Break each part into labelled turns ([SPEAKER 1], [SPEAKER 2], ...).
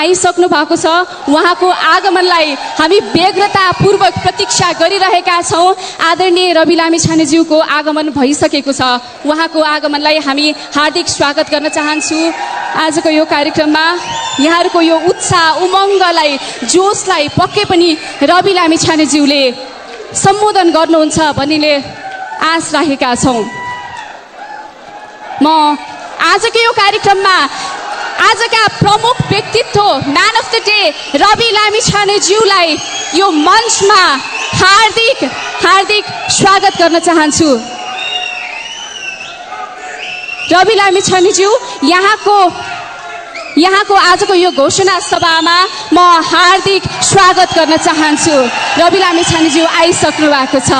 [SPEAKER 1] आइसक्नु भएको छ। उहाँको आगमनलाई हामी व्यग्रतापूर्वक प्रतीक्षा गरिरहेका छौँ। आदरणीय रवि लामिछानेज्यूको आगमन भइसकेको छ। उहाँको आगमनलाई हामी हार्दिक स्वागत गर्न चाहन्छु। आजको यो कार्यक्रममा यहाँहरूको यो उत्साह उमङ्गलाई जोसलाई पक्कै पनि रवि लामिछानेज्यूले सम्बोधन गर्नुहुन्छ भन्ने आश राखेका छौँ। म आजको यो कार्यक्रममा आजका प्रमुख व्यक्तित्व man of the day Rabi लामिछानेज्यूलाई यो मञ्चमा हार्दिक हार्दिक स्वागत गर्न चाहन्छु। रवि लामिछानेज्यू यहाँको आजको यो घोषणा सभामा म हार्दिक स्वागत गर्न चाहन्छु। रवि लामिछानेज्यू आइसक्नु भएको छ।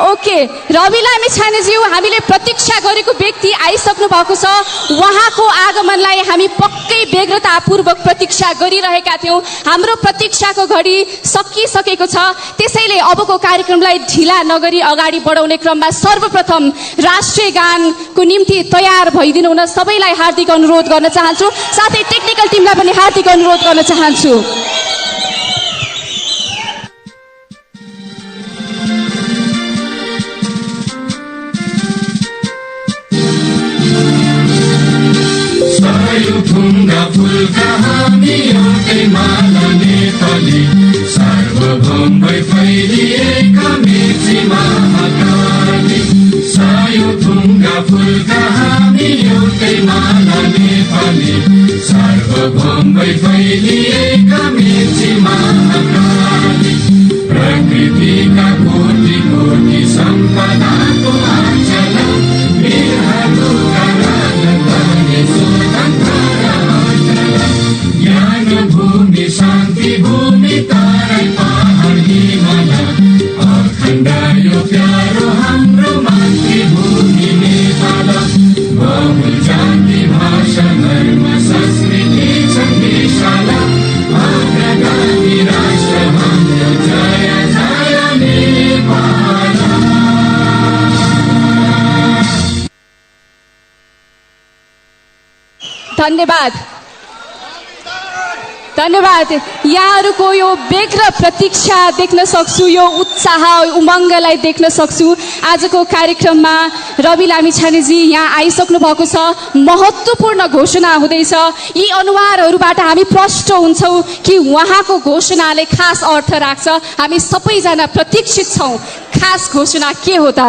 [SPEAKER 1] ओके, रवि लामिछानेज्यू हामीले प्रतीक्षा गरेको व्यक्ति आइसक्नु भएको छ। उहाँको आगमनलाई हामी पक्कै व्यग्रतापूर्वक प्रतीक्षा गरिरहेका थियौँ। हाम्रो प्रतीक्षाको घडी सकिसकेको छ। त्यसैले अबको कार्यक्रमलाई ढिला नगरी अगाडि बढाउने क्रममा सर्वप्रथम राष्ट्रिय गानको निम्ति तयार भइदिनु हुन सबैलाई हार्दिक अनुरोध गर्न चाहन्छु। साथै टेक्निकल टिमलाई पनि हार्दिक अनुरोध गर्न चाहन्छु।
[SPEAKER 2] ढुङ्गा फुलका हामी एउटै माला नेपाली सार्वभौमै फैलिएका मेची महाकाली। सायो ढुङ्गा फुलका हामी एउटै माला नेपाली सार्वभौमै फैलिएका मेची महाकाली। प्रकृतिका कोटि कोटि सम्पदाको आचल बिरहरूका राजधानी भूमि शान्ति भूमि तारै पहाड हिमाल अखण्ड यो प्यारो हाम्रो मातृभूमि नेपाल। बहु जाति भाषा धर्म संस्कृति छन् विशाल अग्रगामी राष्ट्र हाम्रो जय जय नेपाल।
[SPEAKER 1] धन्यवाद। यहाँहरूको यो व्यग्र प्रतीक्षा देख्न सक्छु, यो उत्साह उमङ्गलाई देख्न सक्छु। आजको कार्यक्रममा रवि लामिछानेजी यहाँ आइसक्नु भएको छ। महत्त्वपूर्ण घोषणा हुँदैछ। यी अनुहारहरूबाट हामी प्रष्ट हुन्छौँ कि उहाँको घोषणाले खास अर्थ राख्छ। हामी सबैजना प्रतीक्षित छौँ खास घोषणा के हो त।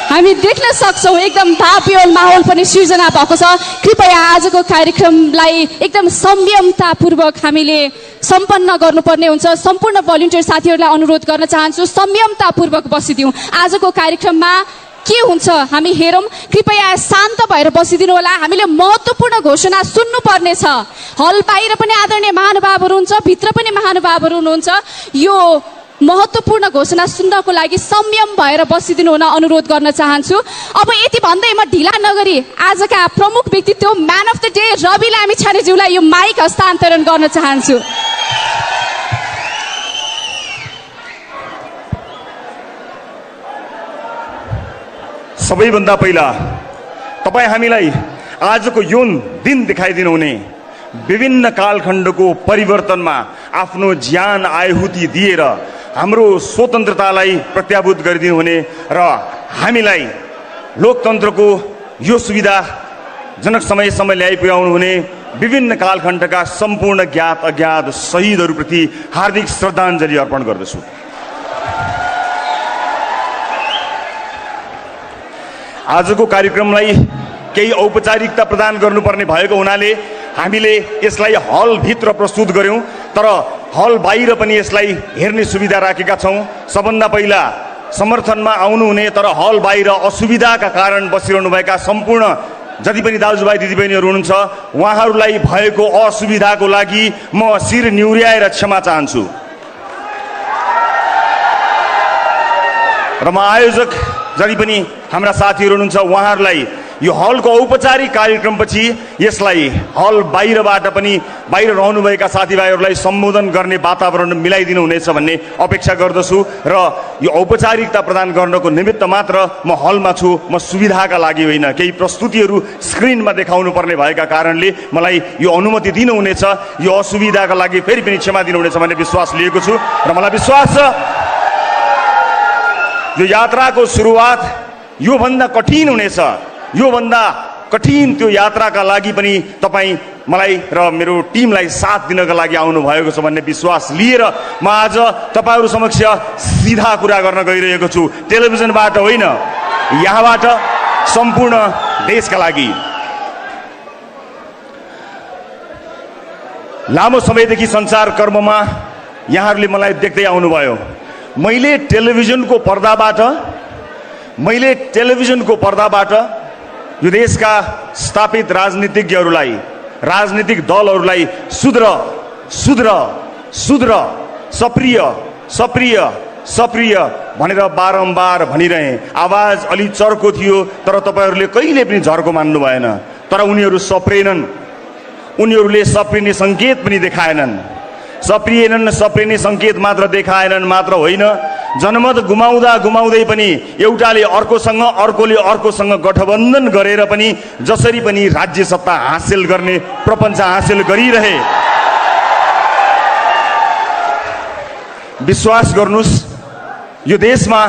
[SPEAKER 1] हामी देख्न सक्छौँ एकदम भावपूर्ण माहौल पनि सृजना भएको छ। कृपया आजको कार्यक्रमलाई एकदम संयमतापूर्वक हामीले सम्पन्न गर्नुपर्ने हुन्छ। सम्पूर्ण भलिन्टियर साथीहरूलाई अनुरोध गर्न चाहन्छु संयमतापूर्वक बसिदिउँ। आजको कार्यक्रममा के हुन्छ हामी हेरौँ। कृपया शान्त भएर बसिदिनु होला। हामीले महत्त्वपूर्ण घोषणा सुन्नुपर्ने छ। हल बाहिर पनि आदरणीय महानुभावहरू हुन्छ, भित्र पनि महानुभावहरू हुनुहुन्छ। यो महत्त्वपूर्ण घोषणा सुन्नको लागि संयम भएर बसिदिनु हुन अनुरोध गर्न चाहन्छु। अब यति भन्दै म ढिला नगरी आजका प्रमुख व्यक्तित्व man of the day Rabi लामिछानेज्यूलाई यो माइक हस्तान्तरण गर्न चाहन्छु।
[SPEAKER 3] सबैभन्दा पहिला तपाईँ हामीलाई आजको यो दिन देखाइदिनु हुने, विभिन्न कालखण्डको परिवर्तनमा आफ्नो ज्यान आहुति दिएर हाम्रो स्वतन्त्रतालाई प्रत्याभूत गरिदिनु हुने र हामीलाई लोकतन्त्रको यो सुविधाजनक समयसम्म ल्याइपुर्याउनु हुने विभिन्न कालखण्डका सम्पूर्ण ज्ञात अज्ञात शहीदहरूप्रति हार्दिक श्रद्धाञ्जली अर्पण गर्दछु। आजको कार्यक्रमलाई केही औपचारिकता प्रदान गर्नुपर्ने भएको हुनाले हामीले यसलाई हलभित्र प्रस्तुत गर्यौं। तर हल बाहिर पनि यसलाई हेर्ने सुविधा राखेका छौँ। सबभन्दा पहिला समर्थनमा आउनुहुने तर हल बाहिर असुविधाका कारण बसिरहनुभएका सम्पूर्ण जति पनि दाजुभाइ दिदीबहिनीहरू हुनुहुन्छ उहाँहरूलाई भएको असुविधाको लागि म शिर निहुर्याएर क्षमा चाहन्छु र म आयोजक जति पनि हाम्रा साथीहरू हुनुहुन्छ उहाँहरूलाई यो हलको औपचारिक कार्यक्रमपछि यसलाई हल बाहिरबाट पनि बाहिर रहनुभएका साथीभाइहरूलाई सम्बोधन गर्ने वातावरण मिलाइदिनु हुनेछ भन्ने अपेक्षा गर्दछु र यो औपचारिकता प्रदान गर्नको निमित्त मात्र म हलमा छु। म सुविधाका लागि होइन, केही प्रस्तुतिहरू स्क्रिनमा देखाउनु पर्ने भएका कारणले मलाई यो अनुमति दिनुहुनेछ। यो असुविधाका लागि फेरि पनि क्षमा दिनुहुनेछ भन्ने विश्वास लिएको छु र मलाई विश्वास छ यो यात्राको सुरुवात योभन्दा कठिन हुनेछ। योभन्दा कठिन त्यो यात्राका लागि पनि तपाईँ मलाई र मेरो टिमलाई साथ दिनका लागि आउनुभएको छ भन्ने विश्वास लिएर म आज तपाईँहरू समक्ष सिधा कुरा गर्न गइरहेको छु। टेलिभिजनबाट होइन, यहाँबाट सम्पूर्ण देशका लागि। लामो समयदेखि सञ्चार कर्ममा यहाँहरूले मलाई देख्दै आउनुभयो। मैले टेलिभिजनको पर्दाबाट यो देशका स्थापित राजनीतिज्ञहरूलाई, राजनीतिक दलहरूलाई सुध्र सुध्र सुध्र सप्रिय सप्रिय सप्रिय भनेर बारम्बार भनिरहे। आवाज अलि चर्को थियो तर तपाईँहरूले कहिले पनि झर्को मान्नु भएन। तर उनीहरू सप्रेनन्, उनीहरूले सप्रिने सङ्केत पनि देखाएनन्। सप्रिने सङ्केत मात्र देखाएनन् मात्र होइन, जनमत गुमाउँदा गुमाउँदै पनि एउटाले अर्कोसँग अर्कोले अर्कोसँग गठबन्धन गरेर पनि जसरी पनि राज्य सत्ता हासिल गर्ने प्रपञ्च हासिल गरिरहे। विश्वास गर्नुस्, यो देशमा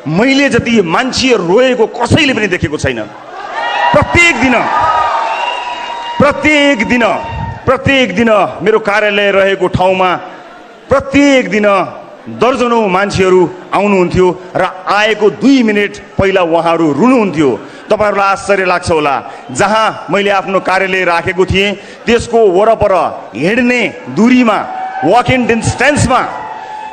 [SPEAKER 3] मैले जति मान्छे रोएको कसैले पनि देखेको छैन। प्रत्येक दिन मेरो कार्यालय रहेको ठाउँमा प्रत्येक दिन दर्जनौं मान्छेहरू आउनुहुन्थ्यो र आएको 2 मिनेट पहिला उहाँहरू रुनुहुन्थ्यो। तपाईहरूलाई आश्चर्य लाग्छ होला, जहाँ मैले आफ्नो कार्यालय राखेको थिएँ त्यसको वरपर हिँड्ने दूरीमा, वक इन डिस्टेन्समा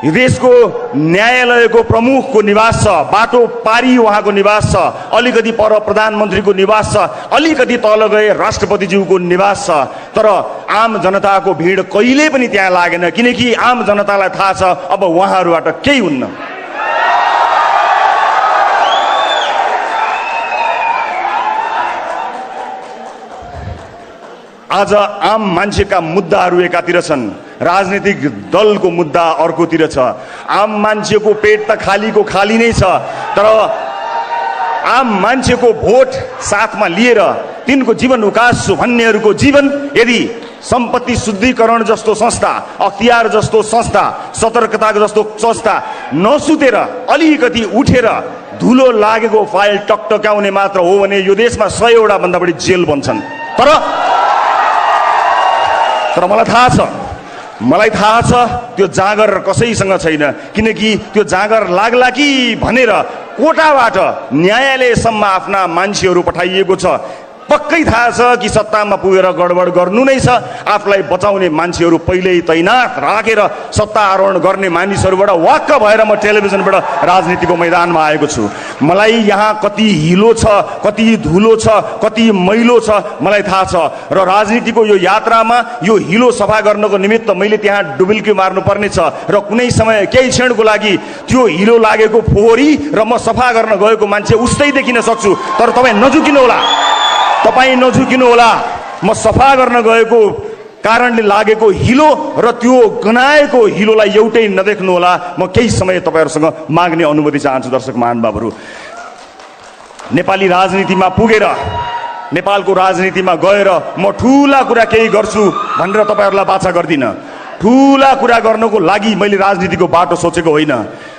[SPEAKER 3] यो देशको न्यायालयको प्रमुखको निवास छ, बाटो पारी उहाँको निवास छ, अलिकति पर प्रधानमन्त्रीको निवास छ, अलिकति तल गए राष्ट्रपतिज्यूको निवास छ। तर आम जनताको भिड कहिले पनि त्यहाँ लागेन, किनकि आम जनतालाई थाहा छ अब उहाँहरूबाट केही हुन्न। आज आम मान्छेका मुद्दाहरू एकातिर छन्, राजनीतिक दलको मुद्दा अर्कोतिर छ। आम मान्छेको पेट त खालीको खाली नै छ, तर आम मान्छेको भोट साथमा लिएर तिनको जीवन उकास्छु भन्नेहरूको जीवन यदि सम्पत्ति शुद्धिकरण जस्तो संस्था, अख्तियार जस्तो संस्था, सतर्कता जस्तो संस्था नसुतेर अलिकति उठेर धुलो लागेको फाइल टकटकाउने मात्र हो भने यो देशमा 100 वटा भन्दा बढी जेल बन्छन्। तर मलाई थाहा छ त्यो जाँगर कसैसँग छैन, किनकि त्यो जाँगर लाग्ला कि भनेर कोटाबाट न्यायालयसम्म आफ्ना मान्छेहरू पठाइएको छ। पक्कै थाहा छ कि सत्तामा पुगेर गडबड गर्नु नै छ। आफूलाई बचाउने मान्छेहरू पहिल्यै तैनात राखेर सत्ता आरोहण गर्ने मानिसहरूबाट वाक्क भएर म टेलिभिजनबाट राजनीतिको मैदानमा आएको छु। मलाई यहाँ कति हिलो छ, कति धुलो छ, कति मैलो छ मलाई थाहा छ र राजनीतिको यो यात्रामा यो हिलो सफा गर्नको निमित्त मैले त्यहाँ डुबुल्की मार्नुपर्ने छ र कुनै समय केही क्षणको लागि त्यो हिलो लागेको फोहोरी र म सफा गर्न गएको मान्छे उस्तै देखिन सक्छु। तर तपाईँ नझुकिनु होला। म सफा गर्न गएको कारणले लागेको हिलो र त्यो गनाएको हिलोलाई एउटै नदेख्नु होला। म केही समय तपाईहरुसँग माग्ने अनुमति चाहन्छु। दर्शक महानुभावहरू, नेपाली राजनीतिमा पुगेर, नेपालको राजनीतिमा गएर म ठूला कुरा केही गर्छु भनेर तपाईहरुलाई बाचा गर्दिन। ठूला कुरा गर्नको लागि मैले राजनीतिको बाटो सोचेको होइन।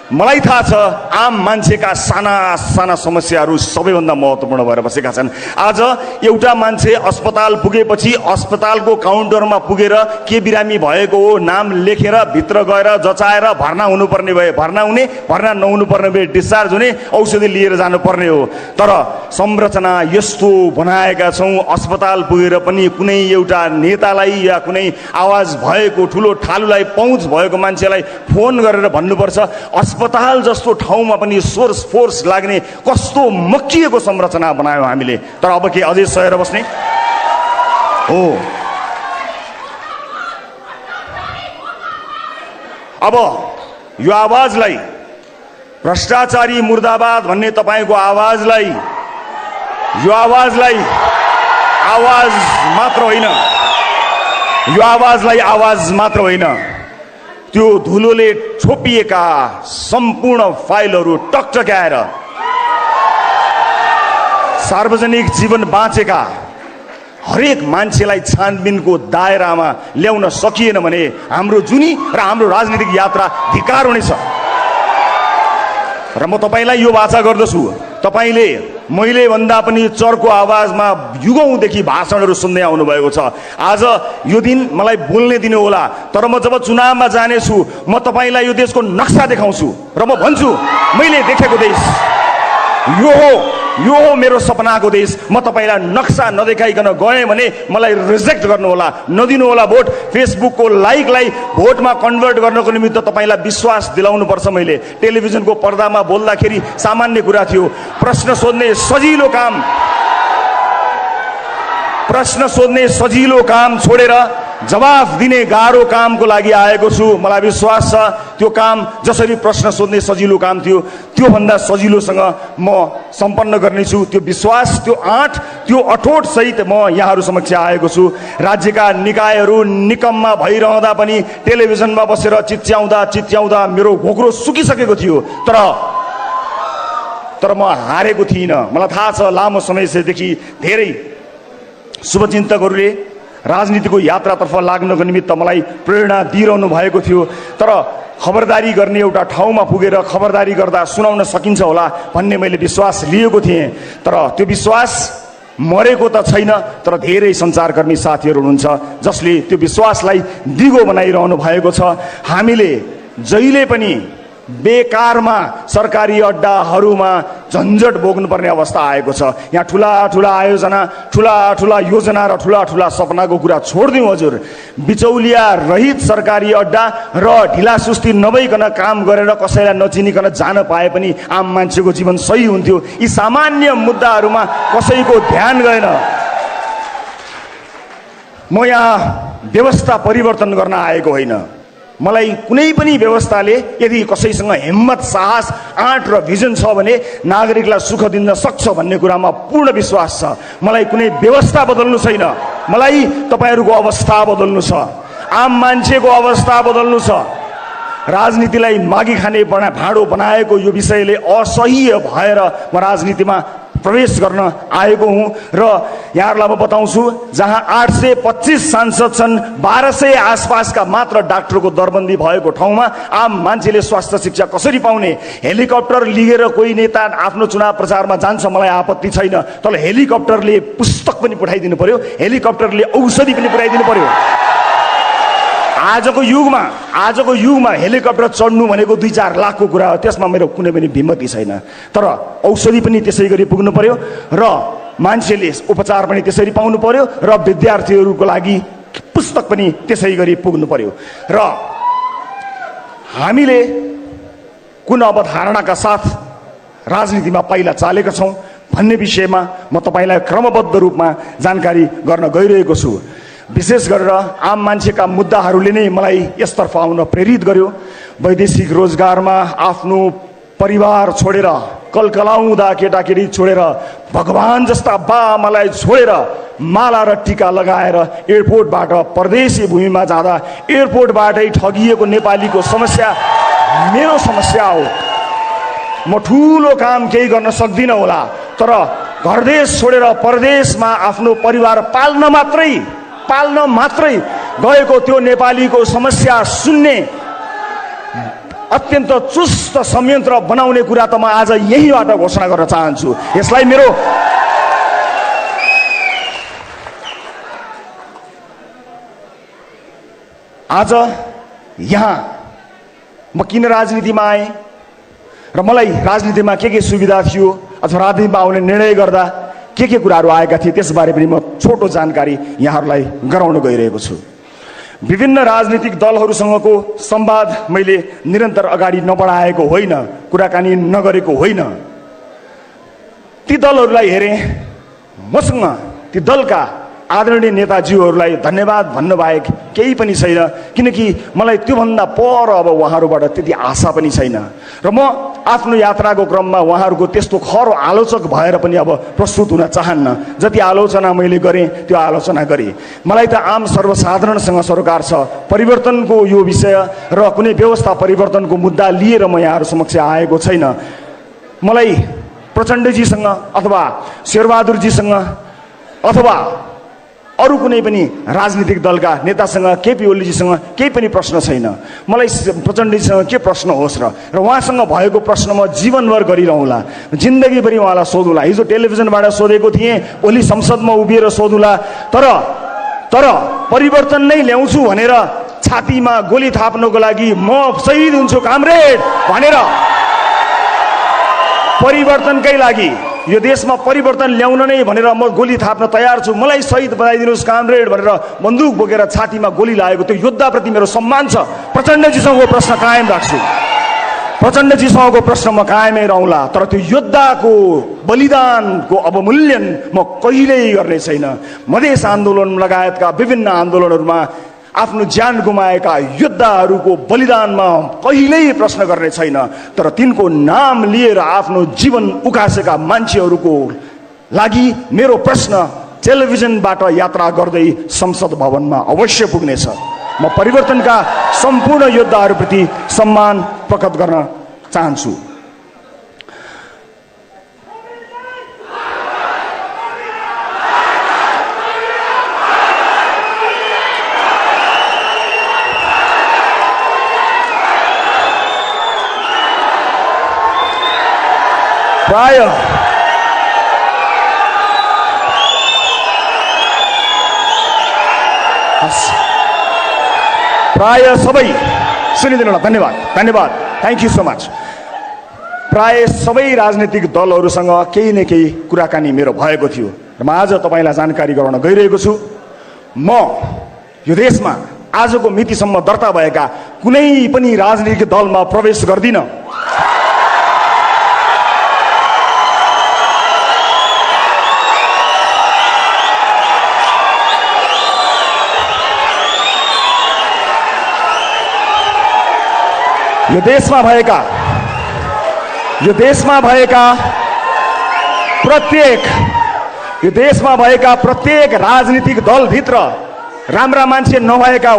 [SPEAKER 3] मलाई थाहा छ आम मान्छेका साना साना समस्याहरू सबैभन्दा महत्त्वपूर्ण भएर बसेका छन्। आज एउटा मान्छे अस्पताल पुगेपछि अस्पतालको काउन्टरमा पुगेर के बिरामी भएको हो नाम लेखेर भित्र गएर जचाएर भर्ना हुनुपर्ने भए भर्ना हुने, भर्ना नहुनुपर्ने भए डिस्चार्ज हुने, औषधि लिएर जानुपर्ने हो। तर संरचना यस्तो बनाएका छौँ अस्पताल पुगेर पनि कुनै एउटा नेतालाई या कुनै आवाज भएको ठुलो ठालुलाई पहुँच भएको मान्छेलाई फोन गरेर भन्नुपर्छ अस्पताल जस्तो ठाउँमा पनि सोर्स फोर्स लाग्ने कस्तो मक्किएको संरचना बनायौँ हामीले। तर अब के अझै सहेर बस्ने हो? अब यो आवाजलाई भ्रष्टाचारी मुर्दाबाद भन्ने तपाईँको आवाजलाई यो आवाजलाई आवाज मात्र होइन, यो आवाजलाई आवाज मात्र होइन, त्यो धुलोले छोपिएका सम्पूर्ण फाइलहरू टकटक्याएर सार्वजनिक जीवन बाँचेका हरेक मान्छेलाई छानबिनको दायरामा ल्याउन सकिएन भने हाम्रो जुनी र हाम्रो राजनीतिक यात्रा धिक्कार हुनेछ। र म तपाईँलाई यो वाचा गर्दछु, तपाईँले मैले भन्दा पनि चर्को आवाजमा युगौँदेखि भाषणहरू सुन्दै आउनुभएको छ। आज यो दिन मलाई बोल्ने दिनु होला, तर म जब चुनावमा जानेछु म तपाईँलाई यो देशको नक्सा देखाउँछु र म भन्छु मैले देखेको देश यो हो मेरो सपनाको देश। म तपाईँलाई नक्सा नदेखाइकन गएँ भने मलाई रिजेक्ट गर्नुहोला, नदिनु होला भोट। फेसबुकको लाइकलाई भोटमा कन्भर्ट गर्नको निमित्त तपाईँलाई विश्वास दिलाउनुपर्छ। मैले टेलिभिजनको पर्दामा बोल्दाखेरि सामान्य कुरा थियो, प्रश्न सोध्ने सजिलो काम छोडेर जवाफ दिने गाह्रो कामको लागि आएको छु। मलाई विश्वास छ त्यो काम जसरी प्रश्न सोध्ने सजिलो काम थियो त्योभन्दा सजिलोसँग म सम्पन्न गर्नेछु। त्यो विश्वास, त्यो आँट, त्यो अठोट सहित म यहाँहरू समक्ष आएको छु। राज्यका निकायहरू निकम्मा भइरहँदा पनि टेलिभिजनमा बसेर चिच्याउँदा मेरो घोक्रो सुकिसकेको थियो, तर म हारेको थिइनँ। मलाई थाहा छ लामो समयदेखि धेरै शुभचिन्तकहरूले राजनीतिको यात्रातर्फ लाग्नको निमित्त मलाई प्रेरणा दिइरहनु भएको थियो। तर खबरदारी गर्ने एउटा ठाउँमा पुगेर खबरदारी गर्दा सुनाउन सकिन्छ होला भन्ने मैले विश्वास लिएको थिएँ। तर त्यो विश्वास मरेको त छैन, तर धेरै सञ्चारकर्मी साथीहरू हुनुहुन्छ जसले त्यो विश्वासलाई दिगो बनाइरहनु भएको छ। हामीले जहिले पनि बेकारमा सरकारी अड्डाहरूमा झन्झट भोग्नुपर्ने अवस्था आएको छ। यहाँ ठुला आयोजना, ठुला योजना र ठुला सपनाको कुरा छोडिदिउँ हजुर। बिचौलिया रहित सरकारी अड्डा र ढिलासुस्ती नभइकन काम गरेर कसैलाई नचिनिकन जान पाए पनि आम मान्छेको जीवन सही हुन्थ्यो। यी सामान्य मुद्दाहरूमा कसैको ध्यान गएन। म यहाँ व्यवस्था परिवर्तन गर्न आएको होइन। मलाई कुनै पनि व्यवस्थाले यदि कसैसँग हिम्मत, साहस, आँट र भिजन छ भने नागरिकलाई सुख दिन सक्छ भन्ने कुरामा पूर्ण विश्वास छ। मलाई कुनै व्यवस्था बदल्नु छैन, मलाई तपाईँहरूको अवस्था बदल्नु छ, आम मान्छेको अवस्था बदल्नु छ। राजनीतिलाई मागी खाने भाँडो बनाएको यो विषयले असह्य भएर म राजनीतिमा प्रवेश गर्न आएको हुँ। र यहाँहरूलाई म बताउँछु, जहाँ 825 सांसद छन्, 1200 आसपासका मात्र डाक्टरको दरबन्दी भएको ठाउँमा आम मान्छेले स्वास्थ्य शिक्षा कसरी पाउने? हेलिकप्टर लिएर कोही नेता आफ्नो चुनाव प्रचारमा जान्छ, मलाई आपत्ति छैन, तर हेलिकप्टरले पुस्तक पनि पठाइदिनु पर्यो, हेलिकप्टरले औषधि पनि पुर्याइदिनु पर्यो। आजको युगमा हेलिकप्टर चढ्नु भनेको 2-4 लाखको कुरा हो, त्यसमा मेरो कुनै पनि भिमती छैन। तर औषधि पनि त्यसै गरी पुग्नु पर्यो र मान्छेले उपचार पनि त्यसरी पाउनु पर्यो र विद्यार्थीहरूको लागि पुस्तक पनि त्यसै गरी पुग्नु पर्यो। र हामीले कुन अवधारणाका साथ राजनीतिमा पाइला चालेका छौँ भन्ने विषयमा म तपाईँलाई क्रमबद्ध रूपमा जानकारी गर्न गइरहेको छु। विशेष गरेर आम मान्छेका मुद्दाहरूले नै मलाई यसतर्फ आउन प्रेरित गर्यो। वैदेशिक रोजगारमा आफ्नो परिवार छोडेर, कलकलाउँदा केटाकेटी छोडेर, भगवान जस्ता बाआमालाई छोडेर माला र टीका लगाएर एयरपोर्टबाट परदेशी भूमिमा जाँदा एयरपोर्टबाटै ठगिएको नेपालीको समस्या मेरो समस्या हो। म ठुलो काम केही गर्न सक्दिनँ होला, तर घरदेश छोडेर परदेशमा आफ्नो परिवार पाल्न मात्रै गएको त्यो नेपालीको समस्या सुन्ने अत्यन्त चुस्त संयन्त्र बनाउने कुरा त म आज यहीबाट घोषणा गर्न चाहन्छु। यसलाई मेरो आज यहाँ म किन राजनीतिमा आएँ र मलाई राजनीतिमा के सुविधा थियो अथवा राजनीतिमा आउने निर्णय गर्दा के कुराहरू आएका थिए त्यसबारे पनि म छोटो जानकारी यहाँहरूलाई गराउन गइरहेको छु। विभिन्न राजनीतिक दलहरूसँगको संवाद मैले निरन्तर अगाडि नबढाएको होइन, कुराकानी नगरेको होइन। ती दलहरूलाई हेरेँ, मसँग ती दलका आदरणीय नेताजीहरूलाई धन्यवाद भन्नबाहेक केही पनि छैन, किनकि मलाई त्योभन्दा पर अब उहाँहरूबाट त्यति आशा पनि छैन र म आफ्नो यात्राको क्रममा उहाँहरूको त्यस्तो खरो आलोचक भएर पनि अब प्रस्तुत हुन चाहन्न। जति आलोचना मैले गरेँ त्यो आलोचना गरेँ। मलाई त आम सर्वसाधारणसँग सरोकार छ। परिवर्तनको यो विषय र कुनै व्यवस्था परिवर्तनको मुद्दा लिएर म यहाँहरू समक्ष आएको छैन। मलाई प्रचण्डजीसँग अथवा शेरबहादुरजीसँग अथवा अरू कुनै पनि राजनीतिक दलका नेतासँग केपी ओलीजीसँग केही पनि प्रश्न छैन। मलाई प्रचण्डजीसँग के प्रश्न होस् र उहाँसँग भएको प्रश्न म जीवनभर गरिरहँला, जिन्दगीभरि उहाँलाई सोधुला। हिजो टेलिभिजनबाट सोधेको थिएँ, भोलि संसदमा उभिएर सोधुला। तर परिवर्तन नै ल्याउँछु भनेर छातीमा गोली थाप्नको लागि म शहीद हुन्छु कामरेड भनेर परिवर्तनकै लागि यो देशमा परिवर्तन ल्याउन नै भनेर म गोली थाप्न तयार छु, मलाई शहीद बनाइदिनुहोस् कामरेड भनेर बन्दुक बोकेर छातीमा गोली लागेको त्यो योद्धाप्रति मेरो सम्मान छ। प्रचण्डजीसँगको प्रश्न कायम राख्छु, प्रचण्डजीसँगको प्रश्न म कायमै रहला। तर त्यो योद्धाको बलिदानको अवमूल्यन म कहिल्यै गर्ने छैन। मधेस आन्दोलन लगायतका विभिन्न आन्दोलनहरूमा आफ्नो ज्यान गुमाएका योद्धाहरूको बलिदानमा कहिल्यै प्रश्न गर्ने छैन। तर तिनको नाम लिएर आफ्नो जीवन उकासेका मान्छेहरूको लागि मेरो प्रश्न टेलिभिजनबाट यात्रा गर्दै संसद भवनमा अवश्य पुग्नेछ। म परिवर्तनका सम्पूर्ण योद्धाहरूप्रति सम्मान प्रकट गर्न चाहन्छु। प्राय सबै सुनिदिनु, धन्यवाद, थ्याङ्क यू सो मच। प्राय सबै राजनीतिक दलहरूसँग केही न केही कुराकानी मेरो भएको थियो र म आज तपाईँलाई जानकारी गराउन गइरहेको छु। म यो देशमा आजको मितिसम्म दर्ता भएका कुनै पनि राजनीतिक दलमा प्रवेश गर्दिन। यो देशमा भएका प्रत्येक राजनीतिक दलभित्र राम्रा मान्छे नभएका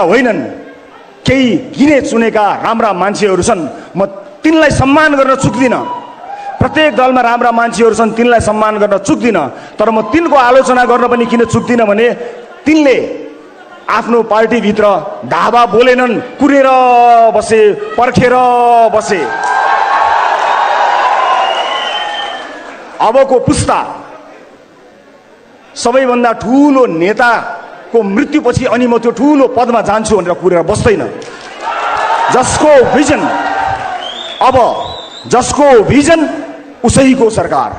[SPEAKER 3] होइनन्, केही गिने चुनेका राम्रा मान्छेहरू छन्। म तिनलाई सम्मान गर्न चुक्दिनँ। प्रत्येक दलमा राम्रा मान्छेहरू छन्, तिनलाई सम्मान गर्न चुक्दिनँ। तर म तिनको आलोचना गर्न पनि किन चुक्दिनँ भने तिनले आफ्नो पार्टीभित्र ढाबा बोलेनन्, कुरेर बसे, पर्खेर बसे। अबको पुस्ता सबैभन्दा ठुलो नेताको मृत्युपछि अनि म त्यो ठुलो पदमा जान्छु भनेर कुरेर बस्दैन। जसको भिजन उसैको सरकार।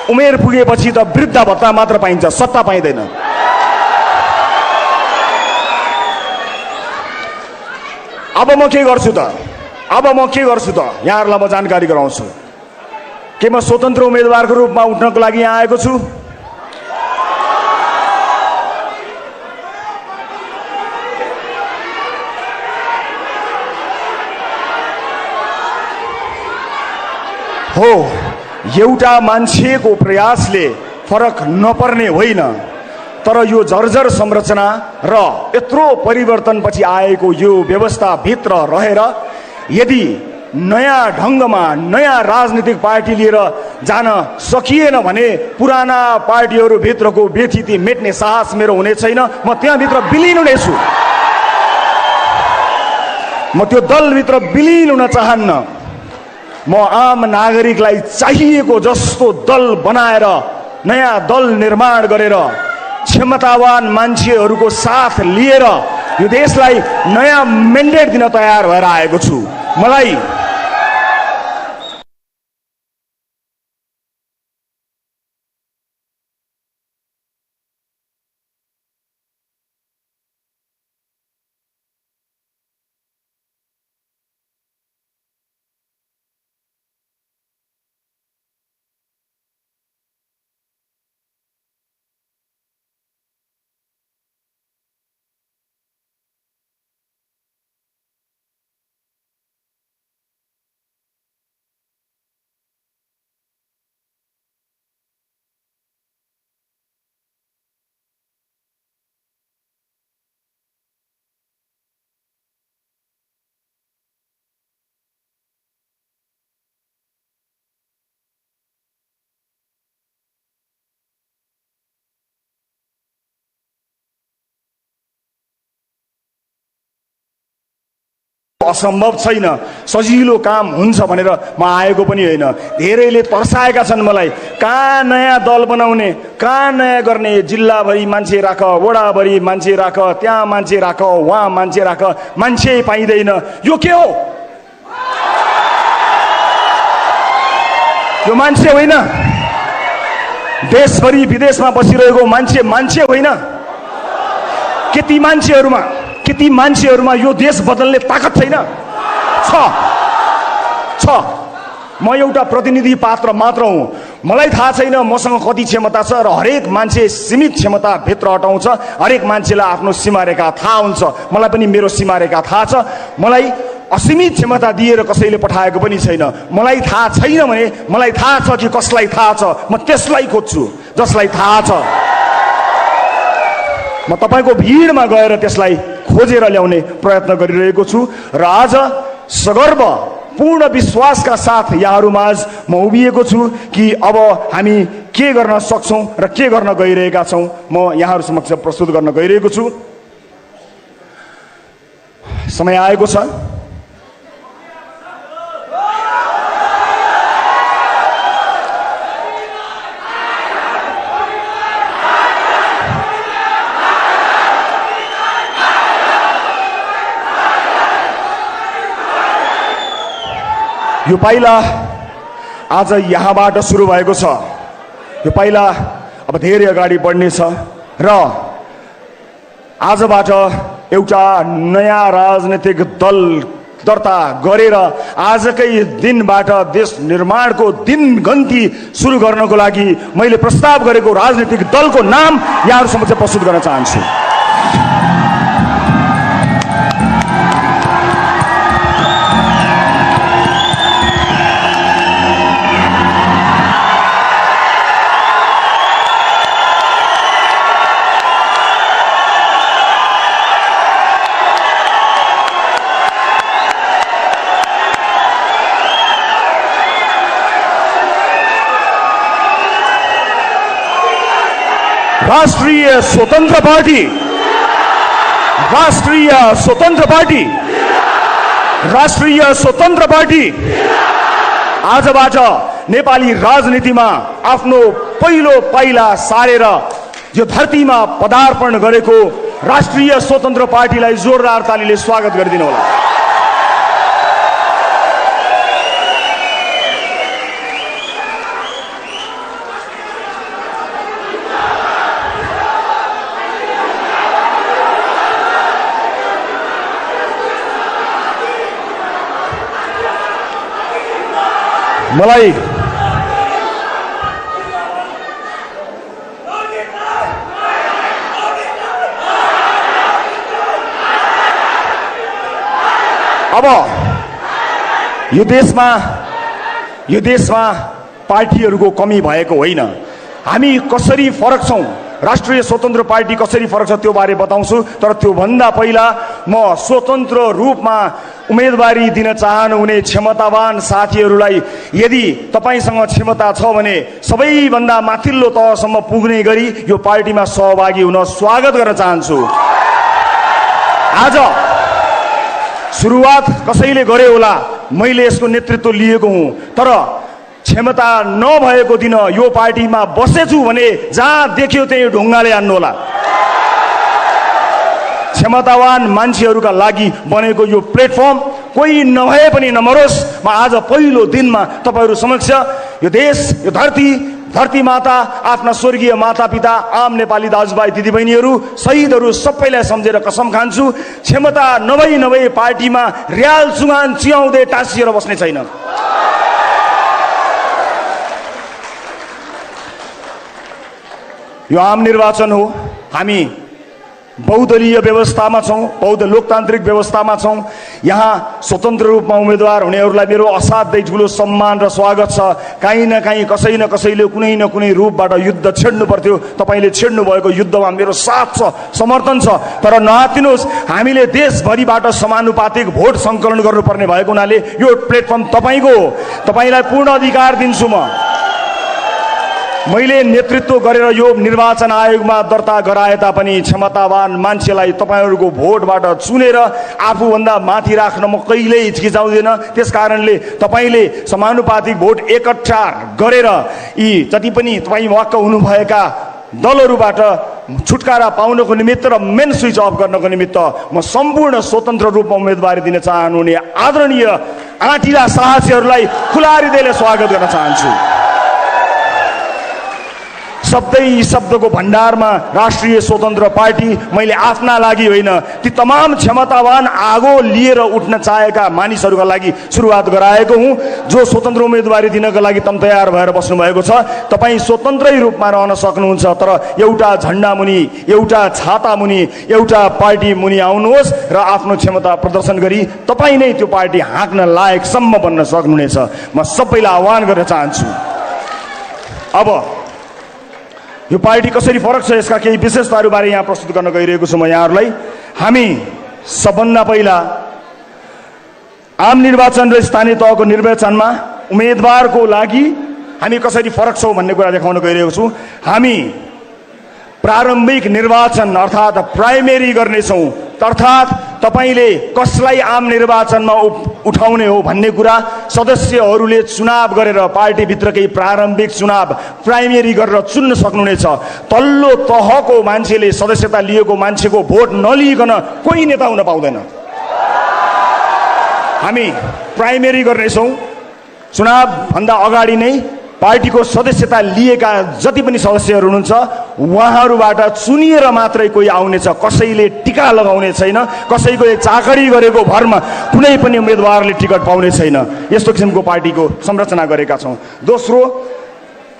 [SPEAKER 3] उमेर पुगेपछि त वृद्ध भत्ता मात्र पाइन्छ, सत्ता पाइँदैन। अब म के गर्छु त यहाँहरूलाई म जानकारी गराउँछु। के म स्वतन्त्र उम्मेदवारको रूपमा उठ्नको लागि यहाँ आएको छु? हो, एउटा मान्छेको प्रयासले फरक नपर्ने होइन, तर यो जर्जर संरचना र यत्रो परिवर्तनपछि आएको यो व्यवस्थाभित्र रहेर यदि नयाँ ढङ्गमा नयाँ राजनीतिक पार्टी लिएर जान सकिएन भने पुराना पार्टीहरू भित्रको व्यथिति मेट्ने साहस मेरो हुने छैन। म त्यहाँभित्र विलिन हुनेछु, म त्यो दलभित्र विलिन हुन चाहन्न। म आम नागरिकलाई चाहिएको जस्तो दल बनाएर नयाँ दल निर्माण गरेर क्षमतावान मान्छेहरूको साथ लिएर यो देशलाई नयाँ मेन्डेट दिन तयार भएर आएको छु। मलाई असम्भव छैन, सजिलो काम हुन्छ भनेर म आएको पनि होइन। धेरैले तर्साएका छन् मलाई, कहाँ नयाँ दल बनाउने, कहाँ नयाँ गर्ने, जिल्लाभरि मान्छे राख, वडाभरि मान्छे राख, त्यहाँ मान्छे राख, वहाँ मान्छे राख, मान्छे पाइँदैन। यो के हो? यो मान्छे होइन। देशभरि विदेशमा बसिरहेको मान्छे मान्छे होइन। के ती मान्छेहरूमा यो देश बदल्ने ताकत छैन? छ। म एउटा प्रतिनिधि पात्र मात्र हुँ। मलाई थाहा छैन मसँग कति क्षमता छ र हरेक मान्छे सीमित क्षमता भित्र हटाउँछ। हरेक मान्छेलाई आफ्नो सीमारेखा थाहा हुन्छ। मलाई पनि मेरो सीमारेखा थाहा छ। मलाई असीमित क्षमता दिएर कसैले पठाएको पनि छैन। मलाई थाहा छैन भने मलाई थाहा छ कि कसलाई थाहा छ, म त्यसलाई खोज्छु जसलाई थाहा छ। म तपाईको भिडमा गएर त्यसलाई खोजेर ल्याउने प्रयत्न गरिरहेको छु र आज सगर्व पूर्ण विश्वासका साथ यहाँहरूमाझ म उभिएको छु कि अब हामी के गर्न सक्छौं र के गर्न गइरहेका छौं म यहाँहरू समक्ष प्रस्तुत गर्न गइरहेको छु। समय आएको छ यो पाइला आज यहाँबाट सुरु भएको छ। यो पाइला अब धेरै अगाडि बढ्नेछ र आजबाट एउटा नयाँ राजनीतिक दल दर्ता गरेर आजकै दिनबाट देश निर्माणको दिनगन्ती सुरु गर्नको लागि मैले प्रस्ताव गरेको राजनीतिक दलको नाम यहाँहरू समक्ष प्रस्तुत गर्न चाहन्छु। राष्ट्रिय स्वतन्त्र पार्टी, राष्ट्रिय स्वतन्त्र पार्टी, राष्ट्रिय स्वतन्त्र पार्टी आजबाट नेपाली राजनीतिमा आफ्नो पहिलो पाइला सारेर यो धरतीमा पदार्पण गरेको राष्ट्रिय स्वतन्त्र पार्टीलाई जोरदार तालीले स्वागत गरिदिनु होला। मलाई अब यो देशमा पार्टीहरूको कमी भएको होइन। हामी कसरी फरक छौं, राष्ट्रिय स्वतन्त्र पार्टी कसरी फरक छ त्यो बारे बताउँछु। तर त्यो भन्दा पहिला म स्वतन्त्र रूपमा उम्मेदवारी दिन चाहनुहुने क्षमतावान साथीहरूलाई यदि तपाईसँग क्षमता छ भने सबैभन्दा माथिल्लो तहसम्म पुग्ने गरी यो पार्टीमा सहभागी हुन स्वागत गर्न चाहन्छु। आज सुरुवात कसैले गरे होला, मैले यसको नेतृत्व लिएको हुँ, तर क्षमता नभएको दिन यो पार्टीमा बसेछु भने जहाँ देख्यो त्यही ढुङ्गाले हान्नु होला। क्षमतावान मान्छेहरूका लागि बनेको यो प्लेटफर्म कोही नभए पनि नमरोस्, म आज पहिलो दिनमा तपाईहरू समक्ष यो देश, यो धरती माता, आफ्ना स्वर्गीय माता पिता, आम नेपाली दाजुभाइ दिदीबहिनीहरू, शहीदहरू सबैलाई सम्झेर कसम खान्छु, क्षमता नभई पार्टीमा र्याल चुगान चियाउँदै टाँसिएर बस्ने छैन। यो आम निर्वाचन हो, हामी बहुदलीय व्यवस्थामा छौँ, बौद्ध लोकतान्त्रिक व्यवस्थामा छौँ। यहाँ स्वतन्त्र रूपमा उम्मेदवार हुनेहरूलाई मेरो असाध्यै ठुलो सम्मान र स्वागत छ। काहीँ न काहीँ कसै न कसैले कुनै न कुनै रूपबाट युद्ध छेड्नु पर्थ्यो, तपाईँले छेड्नु भएको युद्धमा मेरो साथ छ, समर्थन छ, तर नआत्तिनुहोस्। हामीले देशभरिबाट समानुपातिक भोट सङ्कलन गर्नुपर्ने भएको हुनाले यो प्लेटफर्म तपाईँको हो, तपाईँलाई पूर्ण अधिकार दिन्छु। मैले नेतृत्व गरेर यो निर्वाचन आयोगमा दर्ता गराए तापनि क्षमतावान मान्छेलाई तपाईँहरूको भोटबाट चुनेर आफूभन्दा माथि राख्न म कहिल्यै हिचकिचाउँदैन। त्यस कारणले तपाईँले समानुपातिक भोट एकट्ठा गरेर यी जति पनि तपाईँ वाक्क हुनुभएका दलहरूबाट छुटकारा पाउनको निमित्त र मेन स्विच अफ गर्नको निमित्त म सम्पूर्ण स्वतन्त्र रूपमा उम्मेदवारी दिन चाहनुहुने आदरणीय आँटिला साहसीहरूलाई खुला हृदयले स्वागत गर्न चाहन्छु। शब्दको भण्डारमा राष्ट्रिय स्वतन्त्र पार्टी मैले आफ्ना लागि होइन, ती तमाम क्षमतावान आगो लिएर उठ्न चाहेका मानिसहरूका लागि सुरुवात गराएको हुँ, जो स्वतन्त्र उम्मेदवारी दिनका लागि तम तयार भएर बस्नु भएको छ। तपाईँ स्वतन्त्रै रूपमा रहन सक्नुहुन्छ, तर एउटा झन्डा मुनि, एउटा छाता मुनि, एउटा पार्टी मुनि आउनुहोस् र आफ्नो क्षमता प्रदर्शन गरी तपाईँ नै त्यो पार्टी हाँक्न लायकसम्म बन्न सक्नुहुनेछ। म सबैलाई आह्वान गर्न चाहन्छु। अब यो पार्टी कसरी फरक छ यसका केही विशेषताहरूबारे यहाँ प्रस्तुत गर्न गइरहेको छु म यहाँहरूलाई। हामी सबभन्दा पहिला आम निर्वाचन र स्थानीय तहको निर्वाचनमा उम्मेदवारको लागि हामी कसरी फरक छौँ भन्ने कुरा देखाउन गइरहेको छु। हामी प्रारम्भिक निर्वाचन अर्थात् प्राइमेरी गर्नेछौँ, अर्थात् तपाईँले कसलाई आम निर्वाचनमा उठाउने हो भन्ने कुरा सदस्यहरूले चुनाव गरेर पार्टीभित्रकै प्रारम्भिक चुनाव प्राइमेरी गरेर चुन्न सक्नुहुनेछ। तल्लो तहको मान्छेले सदस्यता लिएको मान्छेको भोट नलिइकन कोही नेता हुन पाउँदैन। हामी प्राइमेरी गर्नेछौँ, चुनावभन्दा अगाडि नै पार्टीको सदस्यता लिएका जति पनि सदस्यहरू हुनुहुन्छ उहाँहरूबाट चुनिएर मात्रै कोही आउनेछ। कसैले टिका लगाउने छैन, कसैको चाकरी गरेको भरमा कुनै पनि उम्मेदवारले टिकट पाउने छैन। यस्तो किसिमको पार्टीको संरचना गरेका छौँ। दोस्रो,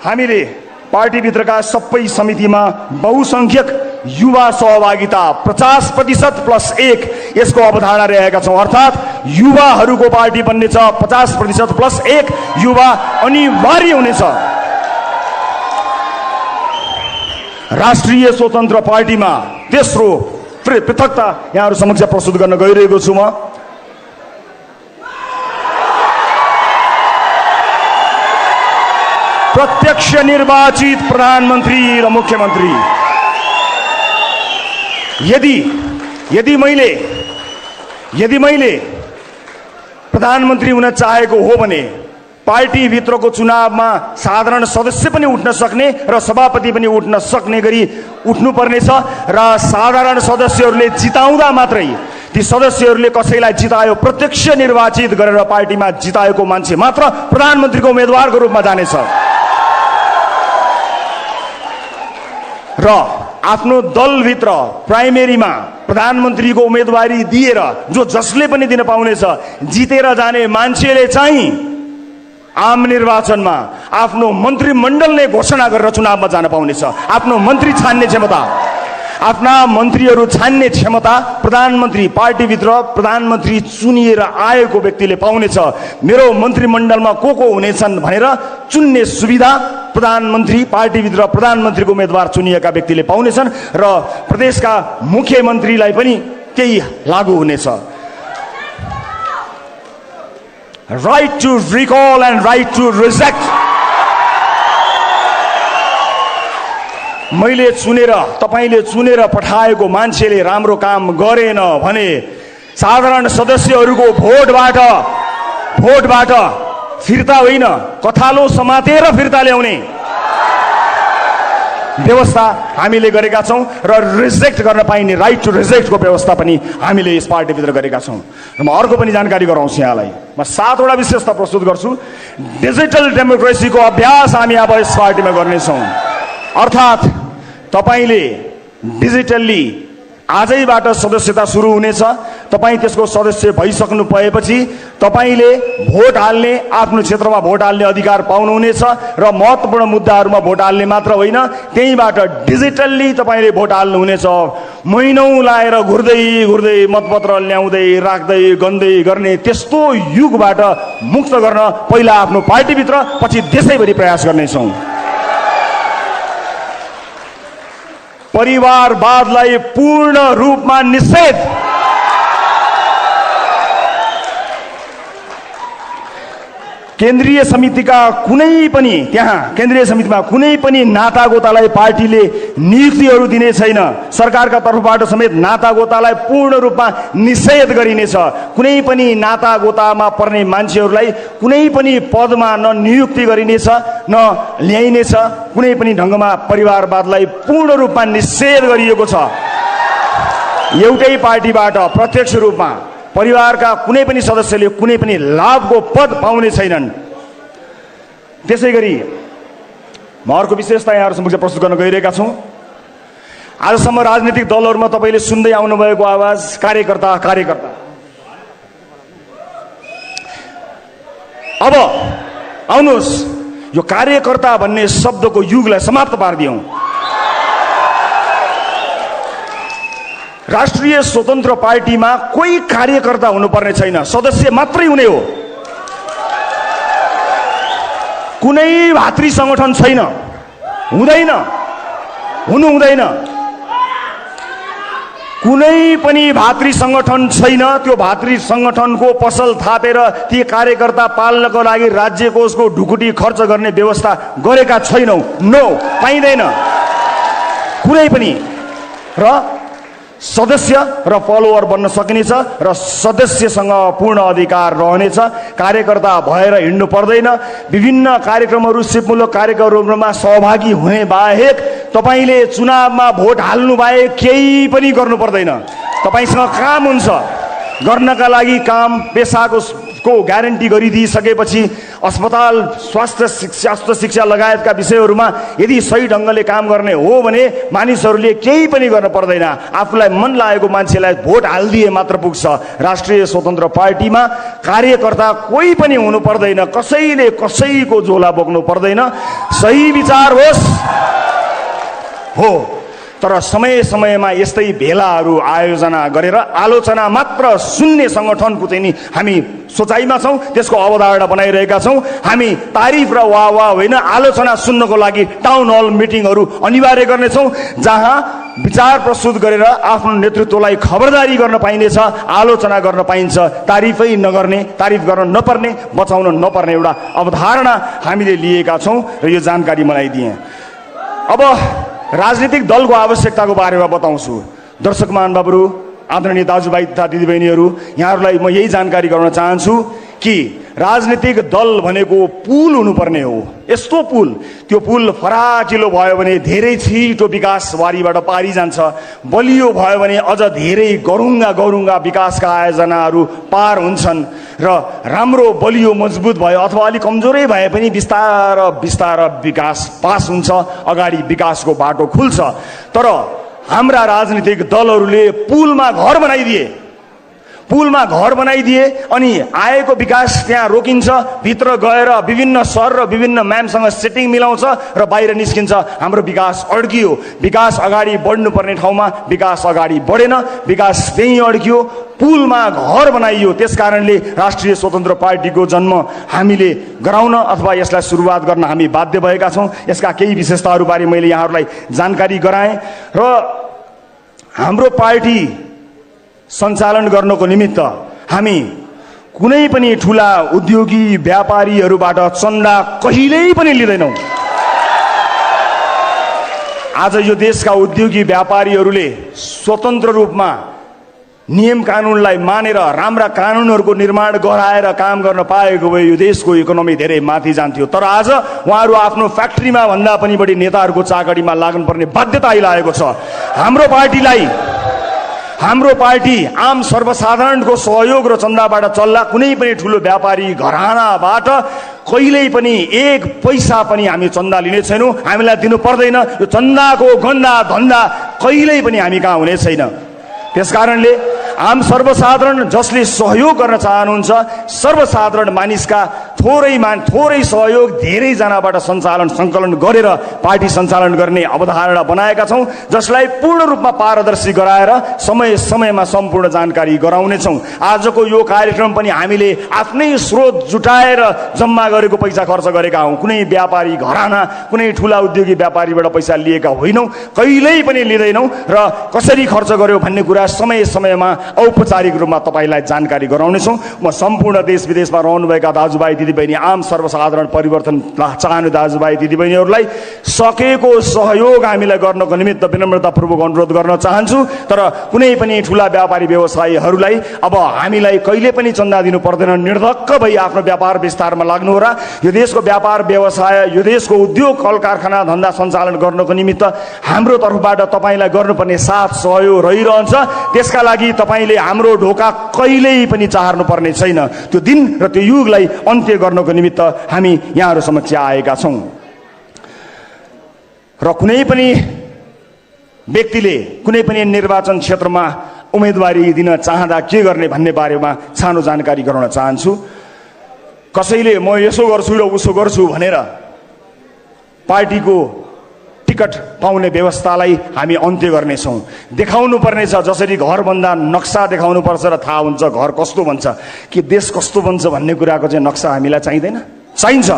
[SPEAKER 3] हामीले पार्टीभित्रका सबै समितिमा बहुसङ्ख्यक युवा सहभागिता 50% + 1 यसको अवधारणा रहेका छौँ, अर्थात् युवाहरूको पार्टी बन्नेछ। 50% + 1 युवा अनिवार्य हुनेछ। राष्ट्रिय स्वतन्त्र पार्टीमा तेस्रो पृथकता यहाँहरू समक्ष प्रस्तुत गर्न गइरहेको छु म। प्रत्यक्ष निर्वाचित प्रधानमन्त्री र मुख्यमन्त्री। यदि मैले प्रधानमन्त्री हुन चाहेको हो भने पार्टीभित्रको चुनावमा साधारण सदस्य पनि उठ्न सक्ने र सभापति पनि उठ्न सक्ने गरी उठ्नुपर्नेछ र साधारण सदस्यहरूले जिताउँदा मात्रै ती सदस्यहरूले कसैलाई जितायो प्रत्यक्ष निर्वाचित गरेर पार्टीमा जिताएको मान्छे मात्र प्रधानमन्त्रीको उम्मेदवारको रूपमा जानेछ र आफ्नो दलभित्र प्राइमेरीमा प्रधानमन्त्रीको उम्मेदवारी दिएर जो जसले पनि दिन पाउनेछ जितेर जाने मान्छेले चाहिँ आम निर्वाचनमा आफ्नो मन्त्रीमण्डल नै घोषणा गरेर चुनावमा जान पाउनेछ। आफ्नो मन्त्री छान्ने क्षमता, आफ्ना मन्त्रीहरू छान्ने क्षमता प्रधानमन्त्री पार्टीभित्र प्रधानमन्त्री चुनिएर आएको व्यक्तिले पाउनेछ। मेरो मन्त्रीमण्डलमा को हुनेछन् भनेर चुन्ने सुविधा प्रधानमन्त्री पार्टीभित्र प्रधानमन्त्रीको उम्मेदवार चुनिएका व्यक्तिले पाउनेछन् र प्रदेशका मुख्यमन्त्रीलाई पनि केही लागू हुनेछ। Right to recall and right to reject. मैले चुनेर, तपाईँले चुनेर पठाएको मान्छेले राम्रो काम गरेन भने साधारण सदस्यहरूको भोटबाट फिर्ता होइन, कथालो समातेर फिर्ता ल्याउने व्यवस्था हामीले गरेका छौँ र रिजेक्ट गर्न पाइने राइट टु रिजेक्टको व्यवस्था पनि हामीले यस पार्टीभित्र गरेका छौँ। र म अर्को पनि जानकारी गराउँछु यहाँलाई। म 7 वटा विशेषता प्रस्तुत गर्छु। डिजिटल डेमोक्रेसीको अभ्यास हामी अब यस पार्टीमा गर्नेछौँ। अर्थात् तपाईँले डिजिटल्ली आजैबाट सदस्यता सुरु हुनेछ। तपाईँ त्यसको सदस्य भइसक्नु भएपछि तपाईँले भोट हाल्ने, आफ्नो क्षेत्रमा भोट हाल्ने अधिकार पाउनुहुनेछ र महत्त्वपूर्ण मुद्दाहरूमा भोट हाल्ने मात्र होइन, त्यहीँबाट डिजिटल्ली तपाईँले भोट हाल्नुहुनेछ। महिनौँ लाएर घुर्दै मतपत्र ल्याउँदै राख्दै गन्दै गर्ने त्यस्तो युगबाट मुक्त गर्न पहिला आफ्नो पार्टीभित्र, पछि देशैभरि प्रयास गर्नेछौँ। परिवारवादलाई पूर्ण रूपमा निषेध। केन्द्रीय समितिका कुनै पनि केन्द्रीय समितिमा कुनै पनि नातागोतालाई पार्टीले नियुक्तिहरू दिने छैन। सरकारका तर्फबाट समेत नातागोतालाई पूर्ण रूपमा निषेध गरिनेछ। कुनै पनि नातागोतामा पर्ने मान्छेहरूलाई कुनै पनि पदमा न नियुक्ति गरिनेछ न ल्याइनेछ। कुनै पनि ढङ्गमा परिवारवादलाई पूर्ण रूपमा निषेध गरिएको छ। एउटै पार्टीबाट प्रत्यक्ष रूपमा परिवारका कुनै पनि सदस्यले कुनै पनि लाभको पद पाउने छैनन्। त्यसैगरी म अर्को विशेषता यहाँहरू समक्ष प्रस्तुत गर्न गइरहेका छौँ। आजसम्म राजनीतिक दलहरूमा तपाईँले सुन्दै आउनुभएको आवाज कार्यकर्ता। अब आउनुहोस्, यो कार्यकर्ता भन्ने शब्दको युगलाई समाप्त पारिदियौँ। राष्ट्रिय स्वतन्त्र पार्टीमा कोही कार्यकर्ता हुनुपर्ने छैन, सदस्य मात्रै हुने हो। कुनै भातृ सङ्गठन छैन, हुनु हुँदैन। कुनै पनि भातृ सङ्गठन छैन। त्यो भातृ सङ्गठनको पसल थापेर ती कार्यकर्ता पाल्नको लागि राज्य कोषको ढुकुटी खर्च गर्ने व्यवस्था गरेका छैनौँ। नो, पाइँदैन कुनै पनि। र सदस्य र फलोवर बन्न सकिनेछ र सदस्यसँग पूर्ण अधिकार रहनेछ। कार्यकर्ता भएर हिँड्नु पर्दैन। विभिन्न कार्यक्रमहरू, सिपमूलक कार्यक्रमहरूमा सहभागी हुने बाहेक तपाईँले चुनावमा भोट हाल्नु बाहेक केही पनि गर्नु पर्दैन। तपाईँसँग काम हुन्छ, गर्नका लागि काम पेसाको ग्यारेन्टी गरिदिइसकेपछि अस्पताल, स्वास्थ्य शिक्षा लगायतका विषयहरूमा यदि सही ढङ्गले काम गर्ने हो भने मानिसहरूले केही पनि गर्न पर्दैन। आफूलाई मन लागेको मान्छेलाई भोट हालिदिए मात्र पुग्छ। राष्ट्रिय स्वतन्त्र पार्टीमा कार्यकर्ता कोही पनि हुनु पर्दैन। कसैले कसैको झोला बोक्नु पर्दैन। सही विचार होस् हो, तर समय समयमा यस्तै भेलाहरू आयोजना गरेर आलोचना मात्र सुन्ने सङ्गठनको चाहिँ नि हामी सोचाइमा छौँ। त्यसको अवधारणा बनाइरहेका छौँ। हामी तारिफ र वाह होइन, आलोचना सुन्नको लागि टाउन हल मिटिङहरू अनिवार्य गर्नेछौँ, जहाँ विचार प्रस्तुत गरेर आफ्नो नेतृत्वलाई खबरदारी गर्न पाइनेछ, आलोचना गर्न पाइन्छ। तारिफै नगर्ने, तारिफ गर्न नपर्ने, बचाउन नपर्ने एउटा अवधारणा हामीले लिएका छौँ र यो जानकारी मलाई दिएँ। अब राजनीतिक दलको आवश्यकताको बारेमा बताउँछु। दर्शक महानुभावहरू, आदरणीय दाजुभाइ तथा दिदीबहिनीहरू, यहाँहरूलाई म यही जानकारी गराउन चाहन्छु कि राजनीतिक दल भनेको पुल हुनुपर्ने हो। यस्तो पुल, त्यो पुल फराकिलो भयो भने धेरै छिटो विकास वारीबाट पारी जान्छ। बलियो भयो भने अझ धेरै गरुङ्गा विकासका आयोजनाहरू पार हुन्छन् र राम्रो बलियो मजबुत भयो अथवा अलिक कमजोरै भए पनि बिस्तार विकास पास हुन्छ, अगाडि विकासको बाटो खुल्छ। तर हाम्रा राजनीतिक दलहरूले पुलमा घर बनाइदिए अनि आएको विकास त्यहाँ रोकिन्छ। भित्र गएर विभिन्न सर र विभिन्न म्यामसँग सेटिङ मिलाउँछ र बाहिर निस्किन्छ। हाम्रो विकास अड्कियो। विकास अगाडि बढ्नुपर्ने ठाउँमा विकास अगाडि बढेन, विकास त्यहीँ अड्कियो, पुलमा घर बनाइयो। त्यस कारणले राष्ट्रिय स्वतन्त्र पार्टीको जन्म हामीले गराउन अथवा यसलाई सुरुवात गर्न हामी बाध्य भएका छौँ। यसका केही विशेषताहरूबारे मैले यहाँहरूलाई जानकारी गराएँ र हाम्रो पार्टी सञ्चालन गर्नको निमित्त हामी कुनै पनि ठुला उद्योगी व्यापारीहरूबाट चन्दा कहिल्यै पनि लिँदैनौँ। आज यो देशका उद्योगी व्यापारीहरूले स्वतन्त्र रूपमा नियम कानुनलाई मानेर राम्रा कानुनहरूको निर्माण गराएर काम गर्न पाएको भए यो देशको इकोनोमी धेरै माथि जान्थ्यो। तर आज उहाँहरू आफ्नो फ्याक्ट्रीमा भन्दा पनि बढी नेताहरूको चाकडीमा लाग्नुपर्ने बाध्यता आइलागेको छ। हाम्रो पार्टी आम सर्वसाधारणको सहयोग र चन्दाबाट चल्ला। कुनै पनि ठुलो व्यापारी घरानाबाट कहिल्यै पनि एक पैसा पनि हामी चन्दा लिने छैनौँ। हामीलाई दिनु पर्दैन। यो चन्दाको गन्दा धन्दा कहिल्यै पनि हामी कहाँ हुने छैन। त्यसकारणले आम सर्वसाधारण जसले सहयोग गर्न चाहनुहुन्छ, सर्वसाधारण मानिसका थोरै सहयोग धेरैजनाबाट सङ्कलन गरेर पार्टी सञ्चालन गर्ने अवधारणा बनाएका छौँ, जसलाई पूर्ण रूपमा पारदर्शी गराएर समय समयमा सम्पूर्ण जानकारी गराउनेछौँ। आजको यो कार्यक्रम पनि हामीले आफ्नै स्रोत जुटाएर जम्मा गरेको पैसा खर्च गरेका हौँ। कुनै व्यापारी घराना, कुनै ठुला उद्योगी व्यापारीबाट पैसा लिएका होइनौँ, कहिल्यै पनि लिँदैनौँ र कसरी खर्च गर्यो भन्ने कुरा समय समयमा औपचारिक रूपमा तपाईँलाई जानकारी गराउनेछौँ। म सम्पूर्ण देश विदेशमा रहनुभएका दाजुभाइ दिदीबहिनी, आम सर्वसाधारण परिवर्तन चाहने दाजुभाइ दिदीबहिनीहरूलाई सकेको सहयोग हामीलाई गर्नको निमित्त विनम्रतापूर्वक अनुरोध गर्न चाहन्छु। तर कुनै पनि ठुला व्यापारी व्यवसायीहरूलाई अब हामीलाई कहिले पनि चन्दा दिनु पर्दैन। निर्धक्क भई आफ्नो व्यापार विस्तारमा लाग्नु हो र यो देशको व्यापार व्यवसाय, यो देशको उद्योग कल कारखाना धन्दा सञ्चालन गर्नको निमित्त हाम्रो तर्फबाट तपाईँलाई गर्नुपर्ने साथ सहयोग रहिरहन्छ। त्यसका लागि तपाईँले हाम्रो ढोका कहिल्यै पनि चाहर्नु पर्ने छैन। त्यो दिन र त्यो युगलाई अन्त्य गर्नको निमित्त हामी यहाँहरू समक्ष आएका छौँ। र कुनै पनि व्यक्तिले कुनै पनि निर्वाचन क्षेत्रमा उम्मेदवारी दिन चाहँदा के गर्ने भन्ने बारेमा सानो जानकारी गराउन चाहन्छु। कसैले म यसो गर्छु र उसो गर्छु भनेर पार्टीको टिकट पाउने व्यवस्थालाई हामी अन्त्य गर्नेछौँ। देखाउनु पर्नेछ, जसरी घर भन्दा नक्सा देखाउनु पर्छ र थाहा हुन्छ घर कस्तो बन्छ, कि देश कस्तो बन्छ भन्ने कुराको चाहिँ नक्सा हामीलाई चाहिँदैन, चाहिन्छ।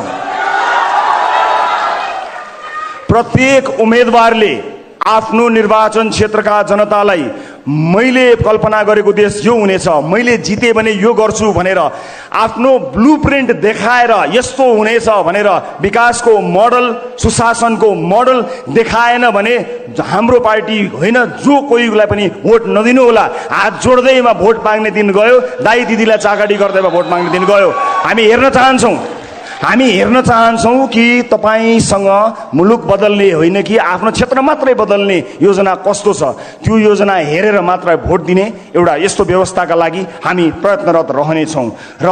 [SPEAKER 3] प्रत्येक उम्मेदवारले आफ्नो निर्वाचन क्षेत्रका जनतालाई मैले कल्पना गरेको देश यो हुनेछ, मैले जिते भने यो गर्छु भनेर आफ्नो ब्लुप्रिन्ट देखाएर यस्तो हुनेछ भनेर विकासको मोडल, सुशासनको मोडल देखाएन भने हाम्रो पार्टी होइन, जो कोहीलाई पनि भोट नदिनु होला। हात जोड्दैमा भोट माग्ने दिन गयो, दाइ दिदीलाई चाकडी गर्दैमा भोट माग्ने दिन गयो। हामी हेर्न चाहन्छौँ कि तपाईँसँग मुलुक बदल्ने होइन कि आफ्नो क्षेत्र मात्रै बदल्ने योजना कस्तो छ, त्यो योजना हेरेर मात्र भोट दिने एउटा यस्तो व्यवस्थाका लागि हामी प्रयत्नरत रहनेछौँ। र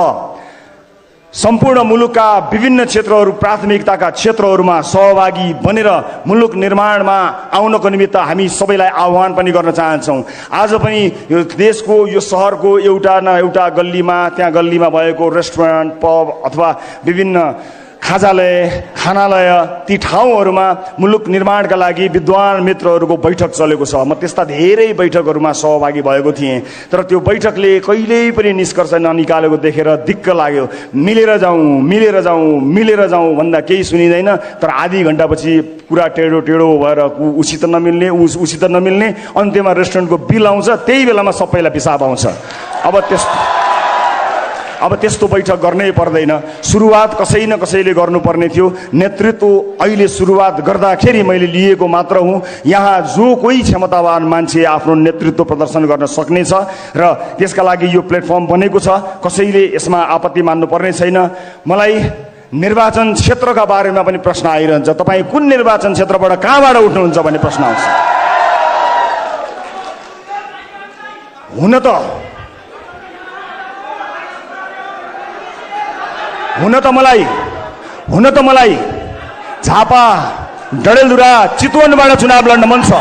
[SPEAKER 3] सम्पूर्ण मुलुकका विभिन्न क्षेत्रहरू, प्राथमिकताका क्षेत्रहरूमा सहभागी बनेर मुलुक निर्माणमा आउनको निमित्त हामी सबैलाई आह्वान पनि गर्न चाहन्छौँ। आज पनि यो देशको, यो सहरको एउटा न एउटा गल्लीमा, त्यहाँ गल्लीमा भएको रेस्टुरेन्ट, पब अथवा विभिन्न खानालय, ती ठाउँहरूमा मुलुक निर्माणका लागि विद्वान मित्रहरूको बैठक चलेको छ। म त्यस्ता धेरै बैठकहरूमा सहभागी भएको थिएँ, तर त्यो बैठकले कहिल्यै पनि निष्कर्ष ननिकालेको देखेर दिक्क लाग्यो। मिलेर जाउँ भन्दा केही सुनिँदैन, तर आधी घन्टापछि कुरा टेढो भएर उसित नमिल्ने अन्त्यमा रेस्टुरेन्टको बिल आउँछ, त्यही बेलामा सबैलाई पिसाब आउँछ। अब त्यस्तो बैठक गर्नै पर्दैन। सुरुवात कसै न कसैले गर्नुपर्ने थियो। नेतृत्व अहिले सुरुवात गर्दाखेरि मैले लिएको मात्र हुँ। यहाँ जो कोही क्षमतावान मान्छे आफ्नो नेतृत्व प्रदर्शन गर्न सक्नेछ र त्यसका लागि यो प्लेटफर्म बनेको छ। कसैले यसमा आपत्ति मान्नु पर्ने छैन। मलाई निर्वाचन क्षेत्रका बारेमा पनि प्रश्न आइरहन्छ, तपाईँ कुन निर्वाचन क्षेत्रबाट कहाँबाट उठ्नुहुन्छ भन्ने प्रश्न आउँछ। हुन त मलाई झापा, डडेलधुरा, चितवनबाट चुनाव लड्न मन छ।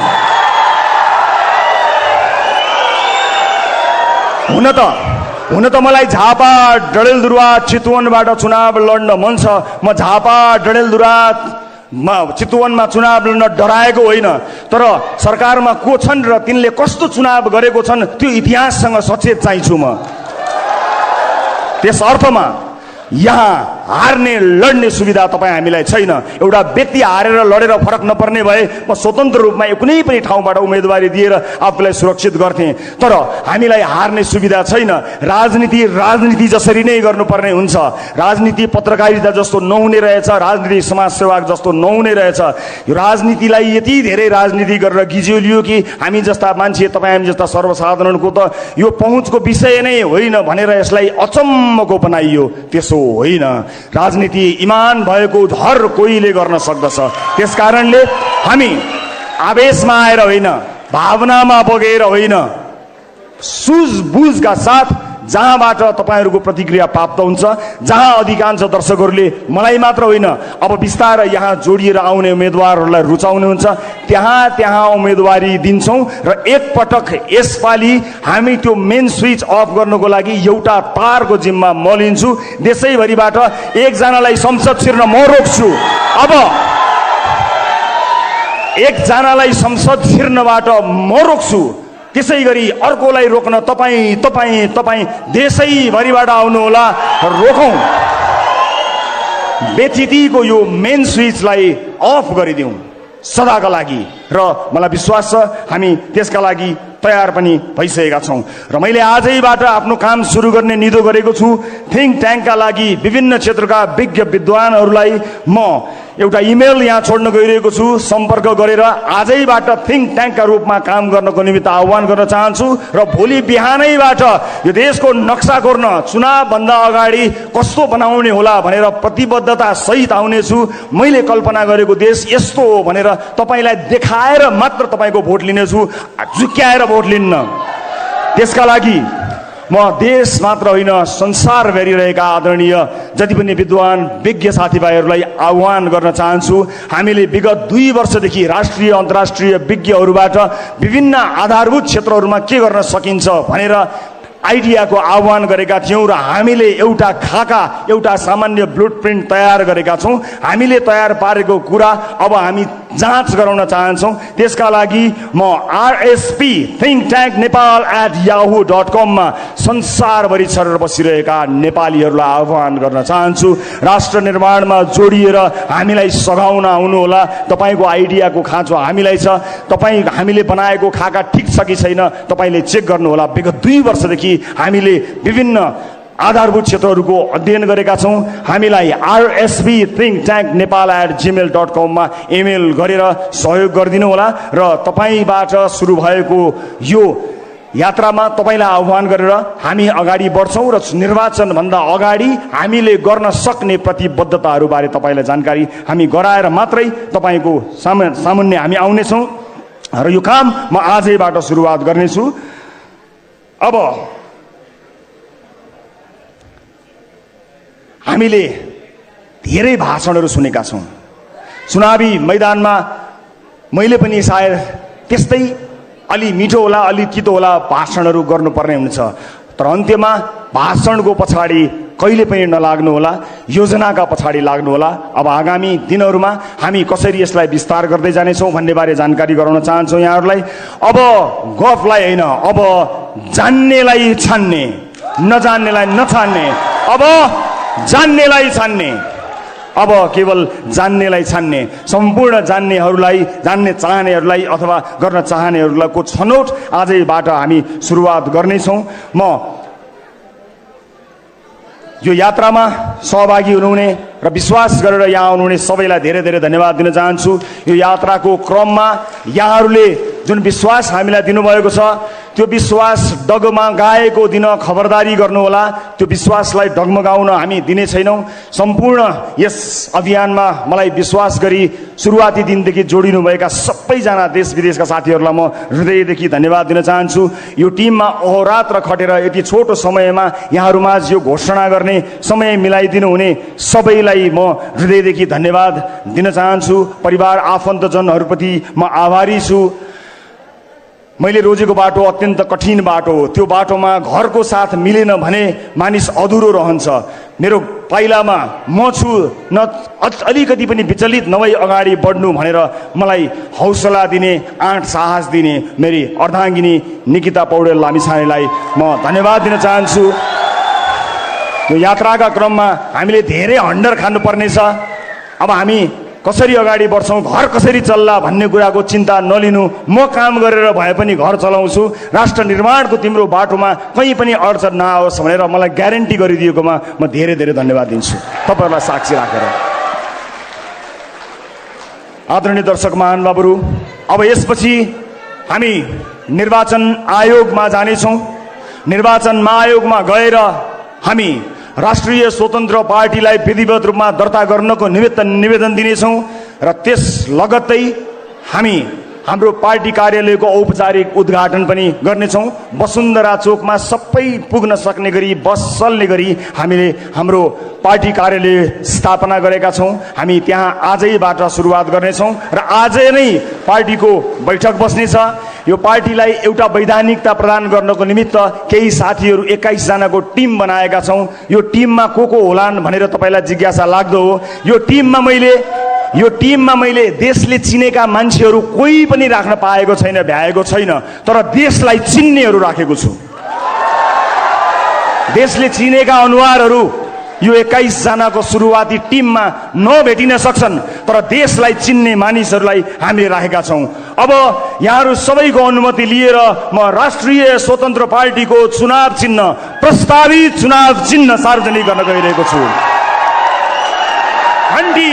[SPEAKER 3] हुन त मलाई झापा, डडेलधुरा, चितवनबाट चुनाव लड्न मन छ। म झापा, डडेलधुरा, चितवनमा चुनाव लड्न डराएको होइन, तर सरकारमा को छन् र तिनले कस्तो चुनाव गरेको छन् त्यो इतिहाससँग सचेत चाहिन्छु म। त्यस अर्थमा यहाँ हार्ने लड्ने सुविधा तपाईँ हामीलाई छैन। एउटा व्यक्ति हारेर लडेर फरक नपर्ने भए म स्वतन्त्र रूपमा कुनै पनि ठाउँबाट उम्मेदवारी दिएर आफूलाई सुरक्षित गर्थेँ। तर हामीलाई हार्ने सुविधा छैन। राजनीति जसरी नै गर्नुपर्ने हुन्छ। राजनीति पत्रकारिता जस्तो नहुने रहेछ, राजनीति समाजसेवा जस्तो नहुने रहेछ। यो राजनीतिलाई यति धेरै राजनीति गरेर गिज्योलियो कि हामी जस्ता मान्छे, तपाईँ हामी जस्ता सर्वसाधारणको त यो पहुँचको विषय नै होइन भनेर यसलाई अचम्मको बनाइयो। त्यसो होइन। राजनीति इमान भएको हर कोहीले गर्न सक्दछ। त्यस कारणले हामी आवेशमा आएर होइन, भावनामा बगेर होइन, सुझबुझका साथ जहाँबाट तपाईँहरूको प्रतिक्रिया प्राप्त हुन्छ, जहाँ अधिकांश दर्शकहरूले मलाई मात्र होइन अब बिस्तारै यहाँ जोडिएर आउने उम्मेदवारहरूलाई रुचाउनुहुन्छ, त्यहाँ उम्मेदवारी दिन्छौँ। र एकपटक यसपालि हामी त्यो मेन स्विच अफ गर्नको लागि एउटा तारको जिम्मा म लिन्छु। देशैभरिबाट एकजनालाई संसद छिर्न म रोक्छु। अब एकजनालाई संसद छिर्नबाट म रोक्छु। त्यसै गरी अर्कोलाई रोक्न तपाईँ देशैभरिबाट आउनुहोला, रोकौँ। बेचितीको यो मेन स्विचलाई अफ गरिदिउँ सदाका लागि। र मलाई विश्वास छ हामी त्यसका लागि तयार पनि भइसकेका छौँ। र मैले आजैबाट आफ्नो काम सुरु गर्ने निधो गरेको छु। थिङ्क ट्याङ्कका लागि विभिन्न क्षेत्रका विज्ञ विद्वानहरूलाई म एउटा इमेल यहाँ छोड्न गइरहेको छु। सम्पर्क गरेर आजैबाट थिङ्क ट्याङ्कका रूपमा काम गर्नको निमित्त आह्वान गर्न चाहन्छु। र भोलि बिहानैबाट यो देशको नक्सा कोर्न चुनावभन्दा अगाडि कस्तो बनाउने होला भनेर प्रतिबद्धता सहित आउनेछु। मैले कल्पना गरेको देश यस्तो हो भनेर तपाईँलाई देखाएर मात्र तपाईँको भोट लिनेछु, झुक्क्याएर भोट लिन्न। त्यसका लागि म देश मात्र होइन संसार भेरिरहेका आदरणीय जति पनि विद्वान विज्ञ साथीभाइहरूलाई आह्वान गर्न चाहन्छु। हामीले विगत 2 वर्षदेखि राष्ट्रिय अन्तर्राष्ट्रिय विज्ञहरूबाट विभिन्न आधारभूत क्षेत्रहरूमा के गर्न सकिन्छ भनेर आइडियाको आह्वान गरेका थियौँ। र हामीले एउटा खाका, एउटा सामान्य ब्लुप्रिन्ट तयार गरेका छौँ। हामीले तयार पारेको कुरा अब हामी जाँच गराउन चाहन्छौँ। त्यसका लागि म RSP thinktanknepal@yahoo.com मा संसारभरि छरेर बसिरहेका नेपालीहरूलाई आह्वान गर्न चाहन्छु। राष्ट्र निर्माणमा जोडिएर हामीलाई सघाउन आउनुहोला। तपाईँको आइडियाको खाँचो हामीलाई छ। हामीले बनाएको खाका ठिक छ कि छैन तपाईँले चेक गर्नुहोला। विगत 2 वर्षदेखि हामीले विभिन्न आधारभूत क्षेत्रहरूको अध्ययन गरेका छौँ। हामीलाई RSP thinktanknepal@gmail.com मा इमेल गरेर सहयोग गरिदिनु होला। र तपाईँबाट सुरु भएको यो यात्रामा तपाईँलाई आह्वान गरेर हामी अगाडि बढ्छौँ। र निर्वाचनभन्दा अगाडि हामीले गर्न सक्ने प्रतिबद्धताहरूबारे तपाईँलाई जानकारी हामी गराएर मात्रै तपाईँको सामुन्ने हामी आउनेछौँ। र यो काम म आजैबाट सुरुवात गर्नेछु। अब हामीले धेरै भाषणहरू सुनेका छौँ। चुनावी मैदानमा मैले पनि सायद त्यस्तै अलि मिठो होला, अलि तितो होला भाषणहरू गर्नुपर्ने हुन्छ। तर अन्त्यमा भाषणको पछाडि कहिले पनि नलाग्नु होला, योजनाका पछाडि लाग्नु होला। अब आगामी दिनहरूमा हामी कसरी यसलाई विस्तार गर्दै जानेछौँ भन्ने बारे जानकारी गराउन चाहन्छौँ यहाँहरूलाई। अब गफलाई होइन, अब जान्नेलाई छान्ने, नजान्नेलाई नछान्ने, अब जान्नेलाई छान्ने, अब केवल जान्नेलाई छान्ने। सम्पूर्ण जान्ने चाहनेहरूलाई अथवा गर्न चाहनेहरूलाई को छनौट आजैबाट हामी सुरुवात गर्नेछौँ। म यो यात्रामा सहभागी हुनुहुने र विश्वास गरेर यहाँ आउनुहुने सबैलाई धेरै धेरै धन्यवाद दिन चाहन्छु। यो यात्राको क्रममा यहाँहरूले जुन विश्वास हामीलाई दिनुभएको छ त्यो विश्वास डगमगाएको दिन खबरदारी गर्नुहोला। त्यो विश्वासलाई डगमगाउन हामी दिने छैनौँ। सम्पूर्ण यस अभियानमा मलाई विश्वास गरी सुरुवाती दिनदेखि जोडिनुभएका सबैजना देश विदेशका साथीहरूलाई म हृदयदेखि धन्यवाद दिन चाहन्छु। यो टिममा अहोरात्र खटेर यति छोटो समयमा यहाँहरूमाझ यो घोषणा गर्ने समय मिलाइदिनु हुने सबैलाई म हृदयदेखि धन्यवाद दिन चाहन्छु। परिवार आफन्तजनहरूप्रति म आभारी छु। मैले रोजेको बाटो अत्यन्त कठिन बाटो हो। त्यो बाटोमा घरको साथ मिलेन भने मानिस अधुरो रहन्छ। मेरो पाइलामा म छु, न अलिकति पनि विचलित नभई अगाडि बढ्नु भनेर मलाई हौसला दिने, आँट साहस दिने मेरी अर्धाङ्गिनी निकिता पौडेल लामिछानेलाई म धन्यवाद दिन चाहन्छु। यो यात्राका क्रममा हामीले धेरै हन्डर खानुपर्नेछ। अब हामी कसरी अगाडि बढ्छौँ, घर कसरी चल्ला भन्ने कुराको चिन्ता नलिनु। म काम गरेर भए पनि घर चलाउँछु, राष्ट्र निर्माणको तिम्रो बाटोमा कहीँ पनि अडचन नआओस् भनेर मलाई ग्यारेन्टी गरिदिएकोमा म धेरै धेरै धन्यवाद दिन्छु तपाईँहरूलाई साक्षी राखेर। आदरणीय दर्शक महानुभावहरू, अब यसपछि हामी निर्वाचन आयोगमा जानेछौँ। निर्वाचन आयोगमा गएर हामी राष्ट्रिय स्वतन्त्र पार्टीलाई विधिवत रूपमा दर्ता गर्नको निमित्त निवेदन दिनेछौँ र त्यस लगत्तै हामी हाम्रो पार्टी कार्यालयको औपचारिक उद्घाटन पनि गर्नेछौँ। वसुन्धरा चोकमा सबै पुग्न सक्ने गरी बस चल्ने गरी हामीले हाम्रो पार्टी कार्यालय स्थापना गरेका छौँ। हामी त्यहाँ आजैबाट सुरुवात गर्नेछौँ र आजै नै पार्टीको बैठक बस्नेछ। यो पार्टीलाई एउटा वैधानिकता प्रदान गर्नको निमित्त केही साथीहरू 21 जनाको टिम बनाएका छौँ। यो टिममा को होलान् भनेर तपाईँलाई जिज्ञासा लाग्दो हो। यो टिममा मैले देशले चिनेका मान्छेहरू कोही पनि राख्न पाएको छैन, भ्याएको छैन, तर देशलाई चिन्नेहरू राखेको छु। देशले चिनेका अनुहारहरू यो 21 जनाको सुरुवाती टिममा नभेटिन सक्छन्, तर देशलाई चिन्ने मानिसहरूलाई हामीले राखेका छौँ। अब यहाँहरू सबैको अनुमति लिएर म राष्ट्रिय स्वतन्त्र पार्टीको चुनाव चिन्ह, प्रस्तावित चुनाव चिन्ह सार्वजनिक गर्न गइरहेको छु। घण्टी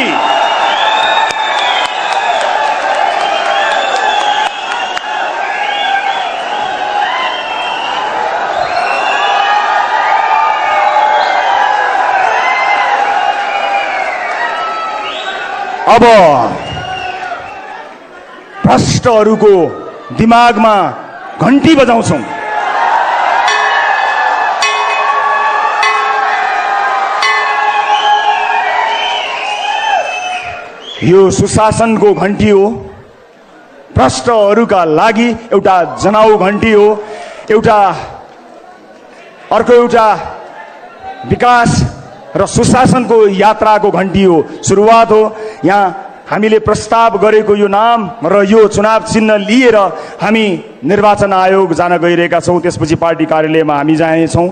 [SPEAKER 3] अब भ्रष्टहरूको दिमागमा घण्टी बजाउँछौँ। यो सुशासनको घण्टी हो, भ्रष्टहरूका लागि एउटा जनाउ घण्टी हो, अर्को एउटा विकास र सुशासनको यात्राको घण्टी हो, सुरुवात हो। यहाँ हामीले प्रस्ताव गरेको यो नाम र यो चुनाव चिन्ह लिएर हामी निर्वाचन आयोग जान गइरहेका छौँ। त्यसपछि पार्टी कार्यालयमा हामी जानेछौँ।